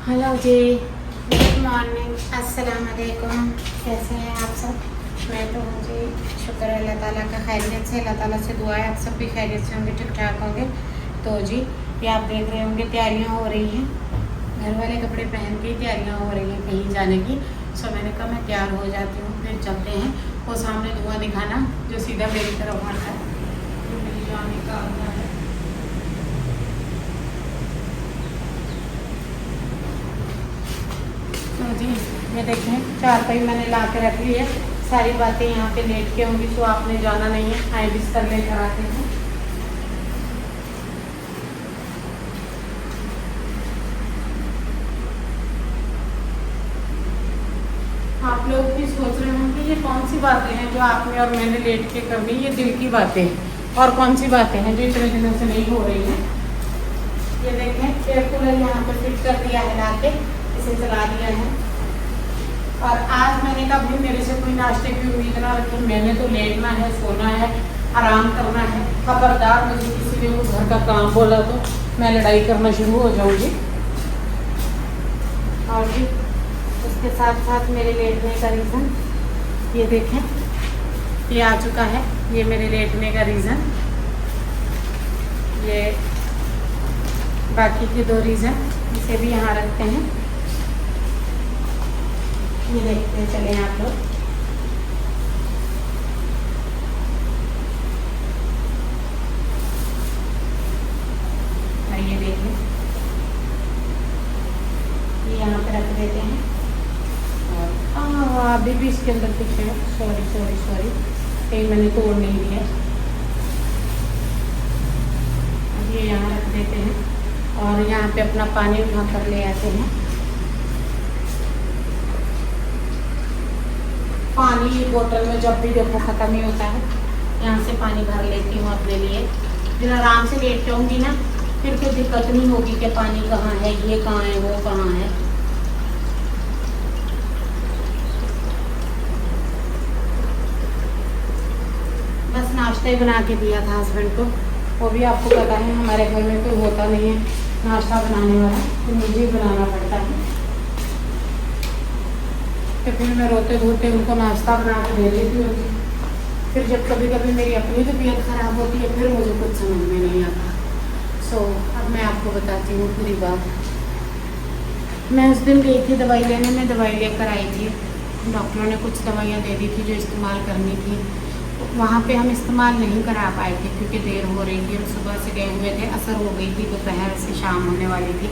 Hello जी, good morning, अस्सलाम वालेकुम। कैसे हैं आप सब? मैं तो हूँ जी, शुक्र है अल्लाह ताला का, खैरियत से। अल्लाह ताला से दुआ है आप सब भी खैरियत से होंगे, ठीक ठाक होंगे। तो जी, ये आप देख रहे होंगे तैयारियाँ हो रही हैं, घर वाले कपड़े पहन के तैयारियाँ हो रही हैं कहीं जाने की। सो मैंने कहा मैं तैयार हो जाती हूँ, फिर चलते हैं। वो सामने धुआं दिखाना जो सीधा मेरी तरफ आता है, जो मेरी जाने का आता है। तो जी, ये देखें चारपाई मैंने ला के रख ली है। सारी बातें यहाँ पे लेट के होंगी, तो आपने जाना नहीं है। आए बिस्तर लेकर आते हैं। आप लोग भी सोच रहे होंगे ये कौन सी बातें हैं जो आपने और मैंने लेट के कर दी। ये दिल की बातें और कौन सी बातें हैं जो इतने दिनों से नहीं हो रही हैं। ये देखें एयर कूलर यहाँ पे फिट कर दिया है, ला के इसे चला दिया है। और आज मैंने कहा भाई मेरे से कोई नाश्ते की उम्मीद ना रखी, मैंने तो लेटना है, सोना है, आराम करना है। खबरदार मुझे किसी ने वो घर का काम बोला तो मैं लड़ाई करना शुरू हो जाऊंगी। और भी उसके साथ साथ मेरे लेटने का रीज़न ये देखें, ये आ चुका है। ये मेरे लेटने का रीज़न, ये बाकी के दो रीज़न इसे भी यहाँ रखते हैं। ये देखते चले आप लोग। ये देखिए, ये यहाँ पे रख देते हैं। और अभी भी इसके अंदर कुछ है, सॉरी सॉरी सॉरी, कहीं मैंने तोड़ नहीं दिया। अब ये यहाँ रख देते हैं और यहाँ पे अपना पानी उठा कर ले आते हैं। पानी बोतल में जब भी देखो ख़त्म ही होता है, यहाँ से पानी भर लेती हूँ अपने लिए। फिर आराम से लेट जाऊँगी ना, फिर कोई दिक्कत नहीं होगी कि पानी कहाँ है, ये कहाँ है, वो कहाँ है। बस नाश्ता ही बना के दिया था हस्बैंड को। वो भी आपको पता है हमारे घर में कोई होता नहीं है नाश्ता बनाने वाला, तो मुझे ही बनाना पड़ता है। तो फिर मैं रोते धोते उनको नाश्ता बना के दे देती हूँ। फिर जब कभी कभी मेरी अपनी तबीयत ख़राब होती है, फिर मुझे कुछ समझ में नहीं आता। अब मैं आपको बताती हूँ पूरी बात। मैं उस दिन गई थी दवाई लेने में, दवाई लेकर आई थी। डॉक्टरों ने कुछ दवाइयाँ दे दी थी जो इस्तेमाल करनी थी। वहाँ पे हम इस्तेमाल नहीं करा पाए थे क्योंकि देर हो रही थी। हम सुबह से गए हुए थे, असर हो गई थी, दोपहर से शाम होने वाली थी।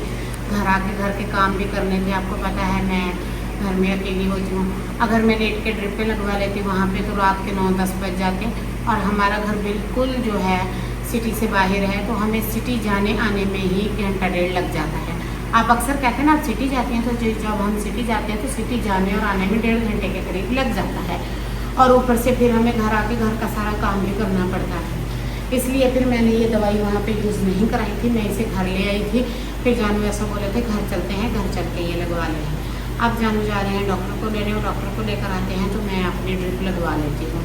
घर आके घर के काम भी करने थे। आपको पता है मैं घर में अकेली होती हूँ। अगर मैं लेट के ड्रिपें लगवा लेती वहाँ पे तो रात के 9-10 बज जाते। और हमारा घर बिल्कुल जो है सिटी से बाहर है, तो हमें सिटी जाने आने में ही घंटा डेढ़ लग जाता है। आप अक्सर कहते हैं ना आप सिटी जाती हैं, तो जब हम सिटी जाते हैं तो सिटी जाने और आने में 1.5 घंटे के करीब लग जाता है। और ऊपर से फिर हमें घर आके घर का सारा काम भी करना पड़ता है। इसलिए फिर मैंने ये दवाई वहाँ पे यूज़ नहीं कराई थी, मैं इसे घर ले आई थी। फिर जानू ऐसा बोले थे घर चलते हैं, घर चल के ये लगवा लें। अब जानू जा रहे हैं डॉक्टर को लेने, और डॉक्टर को लेकर आते हैं तो मैं अपनी ड्रिप लगवा लेती हूँ।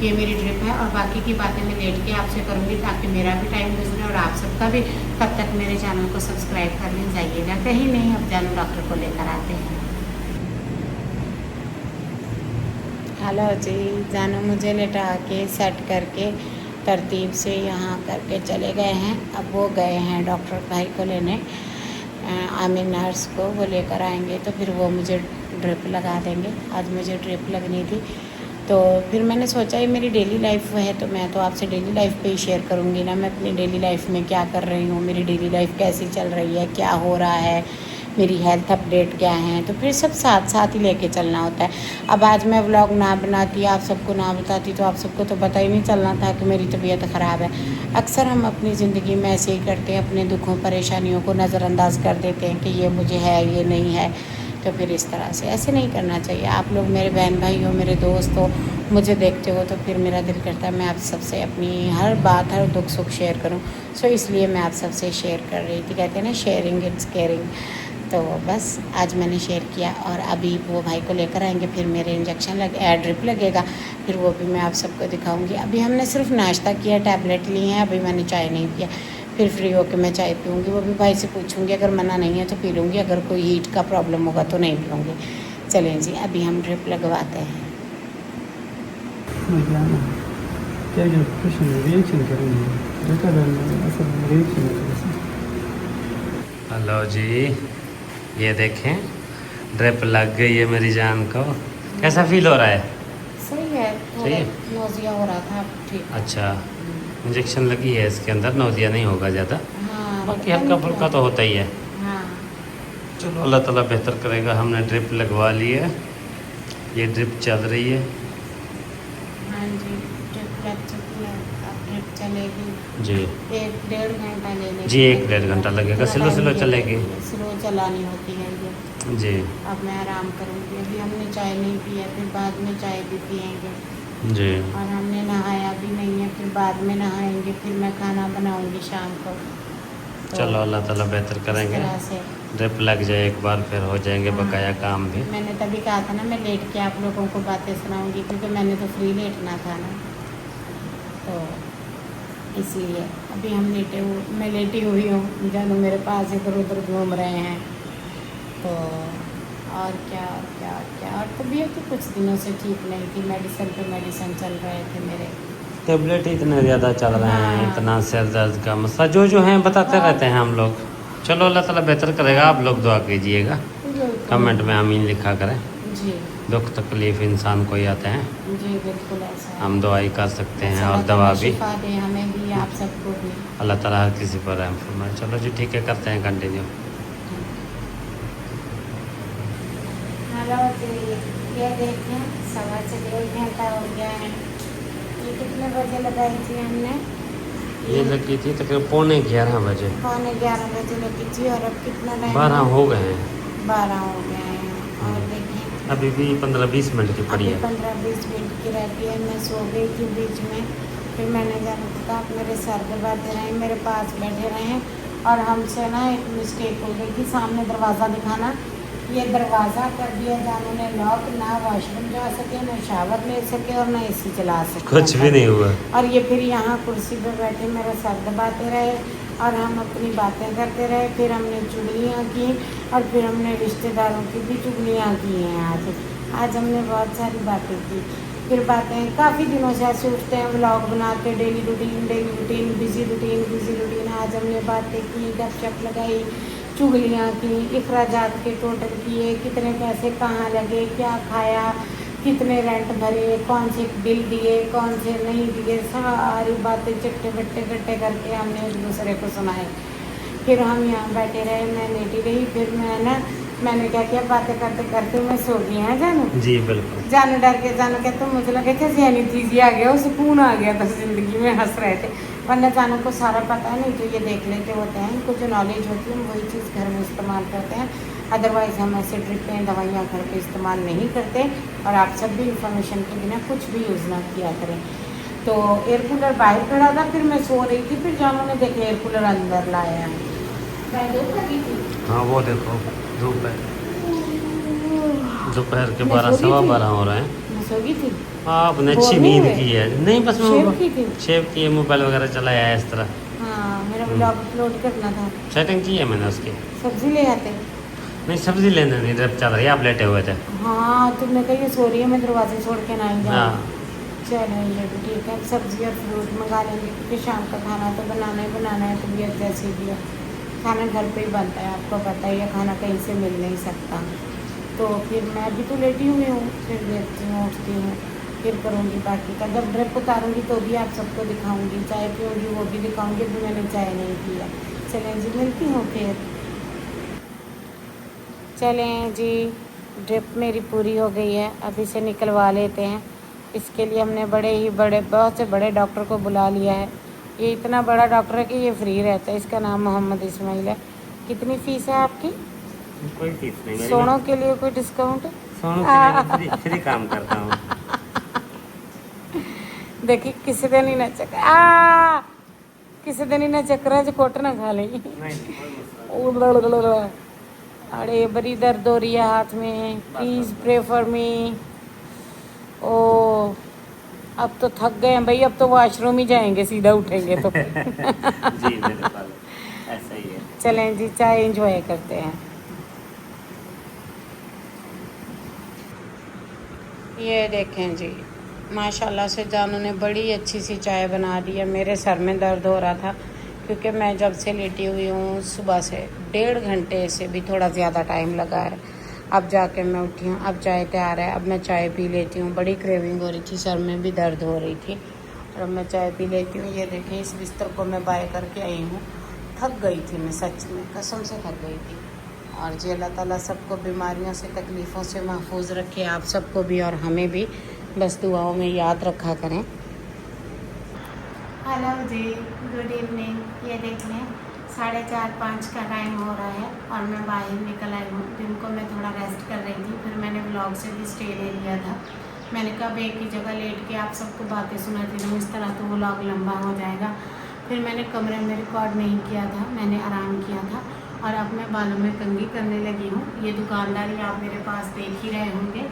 ये मेरी ड्रिप है और बाकी की बातें मैं लेट के आपसे करूँगी ताकि मेरा भी टाइम गुजरे और आप सबका भी। तब तक मेरे चैनल को सब्सक्राइब कर लें, जाइएगा कहीं नहीं। अब जानू डॉक्टर को लेकर आते हैं। हेलो जी, जानू मुझे लेटा के सेट करके तरतीब से यहाँ करके चले गए हैं। अब वो गए हैं डॉक्टर भाई को लेने, आमिर नर्स को, वो लेकर आएंगे तो फिर वो मुझे ड्रिप लगा देंगे। आज मुझे ड्रिप लगनी थी, तो फिर मैंने सोचा ये मेरी डेली लाइफ है तो मैं तो आपसे डेली लाइफ पे ही शेयर करूँगी ना। मैं अपनी डेली लाइफ में क्या कर रही हूँ, मेरी डेली लाइफ कैसी चल रही है, क्या हो रहा है, मेरी हेल्थ अपडेट क्या है, तो फिर सब साथ साथ ही लेके चलना होता है। अब आज मैं व्लॉग ना बनाती, आप सबको ना बताती, तो आप सबको तो पता ही नहीं चलना था कि मेरी तबीयत ख़राब है। अक्सर हम अपनी ज़िंदगी में ऐसे ही करते हैं, अपने दुखों परेशानियों को नज़रअंदाज कर देते हैं कि ये मुझे है, ये नहीं है। तो फिर इस तरह से ऐसे नहीं करना चाहिए। आप लोग मेरे बहन भाई हो, मेरे दोस्त हो, मुझे देखते हो, तो फिर मेरा दिल करता है मैं आप सबसे अपनी हर बात, हर दुख सुख शेयर करूं। इसलिए मैं आप सबसे शेयर कर रही थी। कहते हैं ना शेयरिंग इट्स केयरिंग। तो बस आज मैंने शेयर किया। और अभी वो भाई को लेकर आएंगे, फिर मेरे इंजेक्शन ड्रिप लगेगा, फिर वो भी मैं आप सबको दिखाऊंगी। अभी हमने सिर्फ नाश्ता किया, टैबलेट ली हैं, अभी मैंने चाय नहीं पिया। फिर फ्री होकर मैं चाय पीऊँगी। वो भी भाई से पूछूँगी, अगर मना नहीं है तो पी लूँगी, अगर कोई हीट का प्रॉब्लम होगा तो नहीं पीऊँगी। चलें जी, अभी हम ड्रिप लगवाते हैं। क्या रिएक्शन करेंगे? हेलो जी, ये देखें ड्रिप लग गई है मेरी जान को। कैसा फील हो रहा है? सही है, सही है? नोज़िया हो रहा था, ठीक। अच्छा, इंजेक्शन लगी है इसके अंदर, नोज़िया नहीं होगा ज़्यादा, हाँ, बाकी हल्का फुल्का तो होता ही है। हाँ। चलो अल्लाह ताला बेहतर करेगा। हमने ड्रिप लगवा ली है, ये ड्रिप चल रही है। हाँ जी, ड्रिप लग चुकी है, अब ड्रिप चलेगी जी 1-1.5 घंटा लेने जी, 1-1.5 घंटा लगेगा, स्लो चलेगी। स्लो चलानी होती है ये। जी अब मैं आराम करूँगी, अभी हमने चाय नहीं पी है, फिर बाद में चाय भी पियेंगे। जी और हमने नहाया भी नहीं है, फिर बाद में नहाएंगे, फिर मैं खाना बनाऊँगी शाम को। तो चलो अल्लाह ताला बेहतर इस करेंगे। तरह से ड्रिप लग जाए एक बार, फिर हो जाएंगे हाँ। बकाया काम भी। मैंने तभी कहा था ना, मैं लेट के आप लोगों को बातें सुनाऊंगी, क्योंकि मैंने तो फ्री लेटना था ना, तो इसलिए अभी हम मैं लेटी हुई हूँ, जानू मेरे पास इधर उधर घूम रहे हैं। तो और क्या और क्या और क्या, और तबीयत तो कुछ दिनों से ठीक नहीं थी, मेडिसिन चल रहे थे मेरे। टेबलेट इतने ज़्यादा चल रहे हैं, हाँ। इतना सिर दर्द का मसला जो है बताते हाँ। रहते हैं हम लोग। चलो अल्लाह ताला बेहतर करेगा, आप लोग दुआ कीजिएगा, कमेंट में आमीन लिखा करें। जी दुख तकलीफ़ इंसान को ही आते हैं, जी, बिल्कुल ऐसा है। हम दुआई कर सकते हैं और अल्लाह दवा ताला भी। शिफा दे हमें भी, आप सबको भी। अल्लाह ताला हर किसी पर रहम फरमाए। चलो जी ठीक है, करते हैं कंटिन्यू। हेलो जी, ये देखें 1.25 घंटा हो गया है। ये कितने बजे लगाई थी हमने? ये लगी थी तकरीबन 11:15 बजे, 11:15 बजे लगी थी, और अब कितना टाइम? 12 हो गए हैं। 12 हो गए हैं। और देखें अभी भी 15-20 मिनट की पड़ी अभी है। 15-20 मिनट की रहती है। मैं सो गई थी बीच में, फिर मैंने जाना था, आप मेरे सर पे बैठे रहे, मेरे पास बैठे रहे, और हमसे ना एक मिस्टेक हो गई थी, सामने दरवाज़ा दिखाना, ये दरवाज़ा कर दिया जानू ने लॉक, ना वॉशरूम जा सके, ना शावर ले सके, और ना एसी चला सके, कुछ भी नहीं हुआ। और ये फिर यहाँ कुर्सी पे बैठे मेरा सर दबाते रहे, और हम अपनी बातें करते रहे। फिर हमने चुगलियाँ की, और फिर हमने रिश्तेदारों की भी चुगलियाँ की हैं। आज हमने बहुत सारी बातें की। फिर बातें काफ़ी दिनों से ऐसे उठते हैं, व्लॉग बनाते, डेली रूटीन, बिज़ी रूटीन। आज हमने बातें की, गपशप लगाई, चुगलियाँ की, अखराजात के टोटल किए, कितने पैसे कहाँ लगे, क्या खाया, कितने रेंट भरे, कौन से बिल दिए, कौन से नहीं दिए, सारी बातें चट्टे बट्टे इकट्ठे करके हमने एक दूसरे को सुनाए। फिर हम यहाँ बैठे रहे, मैं लेटी रही, फिर मैंने क्या किया, बातें करते करते मैं सो गई हैं जानू। जी बिल्कुल। जानू डर के जानू कहते मुझे लगे थे जहनी चीज़ आ गया, सुकून आ गया था ज़िंदगी में, हंस रहे थे, वरना जानू को सारा पता है, नहीं तो ये देख लेते होते हैं, इनको जो नॉलेज होती है हम वही चीज़ घर में इस्तेमाल करते हैं। अदरवाइज़ हम ऐसे ड्रिपें दवाइयाँ घर पे इस्तेमाल नहीं करते, और आप सब भी इंफॉर्मेशन के बिना कुछ भी यूज़ ना किया करें। तो एयर कूलर बाहर खड़ा था, फिर मैं सो रही थी, फिर जानू ने देखे एयर कूलर अंदर लाया है। मैं धूप लगी थी। हाँ वो देखो धूप है, दोपहर के 12-12:15 हो रहे हैं। मैं सो गई थी। आपने बोर अच्छी नहीं नींद हुए? की है? नहीं बस शेव की थी। शेव की है, मोबाइल वगैरह चलाया है इस तरह। हाँ, मेरा ब्लॉग अपलोड करना था। सेटिंग की है मैंने उसकी। सब्जी ले आते। नहीं सब्जी लेने नहीं, जब चल रही है, आप लेटे हुए थे। हाँ, तुमने कहा ये सो रही है, मैं दरवाजे छोड़ के ना ही जाऊँ। हाँ चलेंगे तो ठीक है, सब्जी और फ्रूट मंगा लेंगे, क्योंकि शाम का खाना तो बनाना ही बनाना है, तबीयत जैसी भी है। खाना घर पे ही बनता है, आपको पता ही है, खाना कहीं से मिल नहीं सकता। तो फिर मैं अभी तो लेटी हुई हूँ, फिर देखती हूँ, उठती हूँ, फिर करूँगी बाकी का। जब ड्रिप उतारूँगी तो भी आप सबको दिखाऊँगी, चाय पीऊँगी वो भी दिखाऊँगी, अभी मैंने चाय नहीं पिया। चलें जी, मिलती हूँ फिर। चलें जी, ड्रिप मेरी पूरी हो गई है, अब इसे निकलवा लेते हैं। इसके लिए हमने बहुत से बड़े डॉक्टर को बुला लिया है। ये इतना बड़ा डॉक्टर है कि ये फ्री रहता है, इसका नाम मोहम्मद इस्माइल है। कितनी फ़ीस है आपकी? कोई फीस नहीं। सोनों के लिए कोई डिस्काउंट? सोनों के लिए फ्री काम करता हूँ। देखिए किसी दिन ही ना किसी दिन ही ना चक्कर जो कोट ना खा लेगी। अरे बड़ी दर्द हो रही है हाथ में, प्लीज़ प्रे फॉर मी। ओ अब तो थक गए हैं भाई, अब तो वॉशरूम ही जाएंगे सीधा उठेंगे तो। जी बिल्कुल ऐसा ही है। चलें जी, चाय एंजॉय करते हैं। ये देखें जी, माशाल्लाह से जानू ने बड़ी अच्छी सी चाय बना दी है। मेरे सर में दर्द हो रहा था क्योंकि मैं जब से लेटी हुई हूँ सुबह से 1.5 घंटे से भी थोड़ा ज़्यादा टाइम लगा है। अब जाके मैं उठी हूँ, अब चाय तैयार है, अब मैं चाय पी लेती हूँ। बड़ी क्रेविंग हो रही थी, सर में भी दर्द हो रही थी और अब मैं चाय पी लेती हूँ। ये देखें, इस बिस्तर को मैं बाय करके आई हूँ। थक गई थी मैं, सच में कसम से थक गई थी। और जी अल्लाह ताला सबको बीमारियों से, तकलीफ़ों से महफूज रखे, आप सबको भी और हमें भी। बस दुआओं में याद रखा करें। हेलो जी, गुड इवनिंग। ये देख लें 4:30-5 का टाइम हो रहा है और मैं बाहर निकल आई हूँ। दिन को मैं थोड़ा रेस्ट कर रही थी, फिर मैंने व्लॉग से भी स्टे ले लिया था। मैंने कहा एक ही जगह लेट के आप सबको बातें सुनाती रहूँ, इस तरह तो व्लॉग लंबा हो जाएगा। फिर मैंने कमरे में रिकॉर्ड नहीं किया था, मैंने आराम किया था और अब मैं बालों में कंघी करने लगी हूँ। ये दुकानदारी आप मेरे पास देख ही रहे होंगे।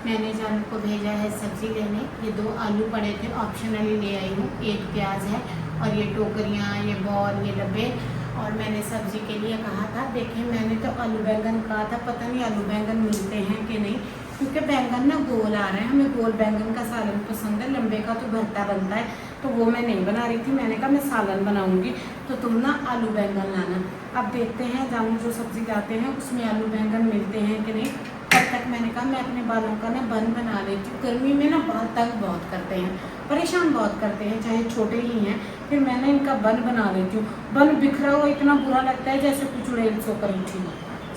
मैंने जानू को भेजा है सब्ज़ी लेने। ये 2 आलू पड़े थे, ऑप्शनली ले आई हूँ। 1 प्याज है और ये टोकरियाँ, ये बॉल, ये डब्बे। और मैंने सब्ज़ी के लिए कहा था, देखिए मैंने तो आलू बैंगन कहा था, पता नहीं आलू बैंगन मिलते हैं कि नहीं, क्योंकि बैंगन ना गोल आ रहे हैं। हमें गोल बैंगन का सालन पसंद है, लंबे का तो भरता बनता है, तो वो मैं नहीं बना रही थी। मैंने कहा मैं सालन बनाऊंगी तो तुम ना आलू बैंगन लाना। अब देखते हैं जानू जो सब्ज़ी लाते हैं उसमें आलू बैंगन मिलते हैं कि नहीं। तब तक मैंने कहा मैं अपने बालों का ना बन बना लेती हूँ। गर्मी में ना बाल तंग बहुत करते हैं, परेशान बहुत करते हैं, चाहे छोटे ही हैं। फिर मैं ना इनका बन बना लेती हूँ। बन बिखरा हुआ इतना बुरा लगता है जैसे कुछ उड़ेल सोकर उठी हूँ।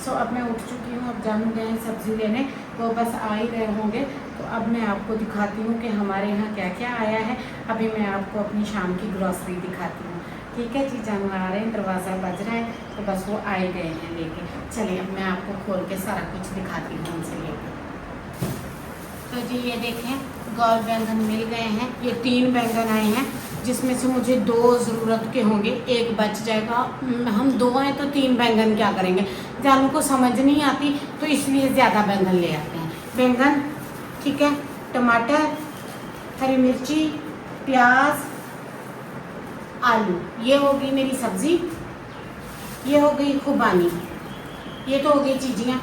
सो अब मैं उठ चुकी हूँ, अब जानू गए हैं सब्ज़ी लेने, तो बस आ ही रहे होंगे। तो अब मैं आपको दिखाती हूँ कि हमारे यहाँ क्या क्या आया है। अभी मैं आपको अपनी शाम की ग्रॉसरी दिखाती हूँ। ठीक है जी, जानू आ रहे हैं, दरवाज़ा बज रहा है, तो बस वो आए गए हैं लेके। चलिए अब मैं आपको खोल के सारा कुछ दिखाती हूँ उनसे लेकर। तो जी ये देखें, गोल बैंगन मिल गए हैं। ये 3 बैंगन आए हैं, जिसमें से मुझे 2 ज़रूरत के होंगे, 1 बच जाएगा। हम 2 हैं तो 3 बैंगन क्या करेंगे, जानू को समझ नहीं आती, तो इसलिए ज़्यादा बैंगन ले आते हैं। बैंगन ठीक है, टमाटर, हरी मिर्ची, प्याज, आलू, ये हो गई मेरी सब्ज़ी। ये हो गई खुबानी, ये तो हो गई चीज़ियाँ।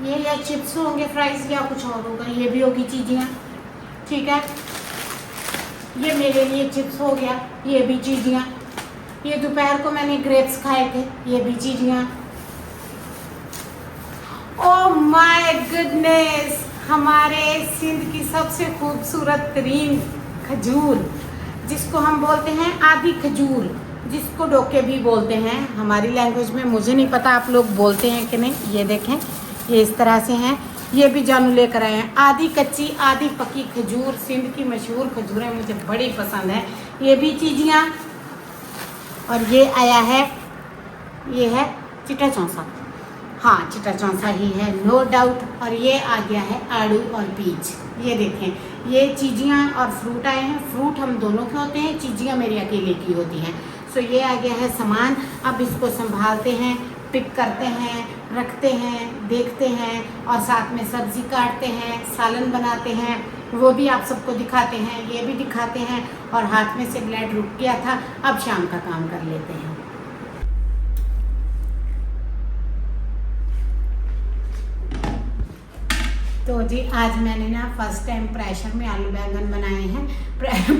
ये या चिप्स होंगे, फ्राइज़ या कुछ और होगा, ये भी होगी चीज़ियाँ। ठीक है, ये मेरे लिए चिप्स हो गया, ये भी चीज़ियाँ। ये दोपहर को मैंने ग्रेप्स खाए थे, ये भी चीज़ियाँ। ओह माय गुडनेस, हमारे सिंध की सबसे खूबसूरत तरीन खजूर, जिसको हम बोलते हैं आदि खजूर, जिसको डोके भी बोलते हैं हमारी लैंग्वेज में। मुझे नहीं पता आप लोग बोलते हैं कि नहीं। ये देखें, ये इस तरह से हैं। ये भी जानू लेकर आए हैं, आधी कच्ची आधी पकी खजूर। सिंध की मशहूर खजूरें मुझे बड़ी पसंद है। ये भी चीज़ियाँ। और ये आया है, ये है चिट्टा चौंसा। हाँ, चिट्टा चौंसा ही है, नो डाउट। और ये आ गया है आड़ू और पीच। ये देखें, ये चीज़ियाँ और फ्रूट आए हैं। फ्रूट हम दोनों के होते हैं, चीज़ियाँ मेरी अकेले की होती हैं। सो ये आ गया है सामान। अब इसको संभालते हैं, पिक करते हैं, रखते हैं, देखते हैं और साथ में सब्ज़ी काटते हैं, सालन बनाते हैं, वो भी आप सबको दिखाते हैं, ये भी दिखाते हैं। और हाथ में से ब्लेड रुक गया था, अब शाम का काम कर लेते हैं। तो जी आज मैंने ना फर्स्ट टाइम प्रेशर में आलू बैंगन बनाए हैं।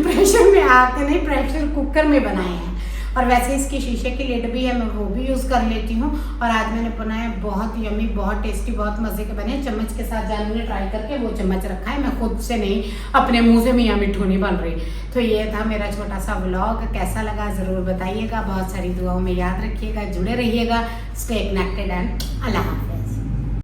प्रेशर में आके नहीं, प्रेशर कुकर में बनाए हैं। और वैसे इसकी शीशे की लिड भी है, मैं वो भी यूज़ कर लेती हूँ। और आज मैंने बनाया बहुत यमी, बहुत टेस्टी, बहुत मज़े के बने। चम्मच के साथ जानू ने ट्राई करके वो चम्मच रखा है, मैं खुद से नहीं, अपने मुंह से मियाँ मिट्ठू नहीं बन रही। तो ये था मेरा छोटा सा व्लॉग। कैसा लगा ज़रूर बताइएगा। बहुत सारी दुआओं में याद रखिएगा, जुड़े रहिएगा। स्टे कनेक्टेड एंड अल्लाह हाफ़िज़।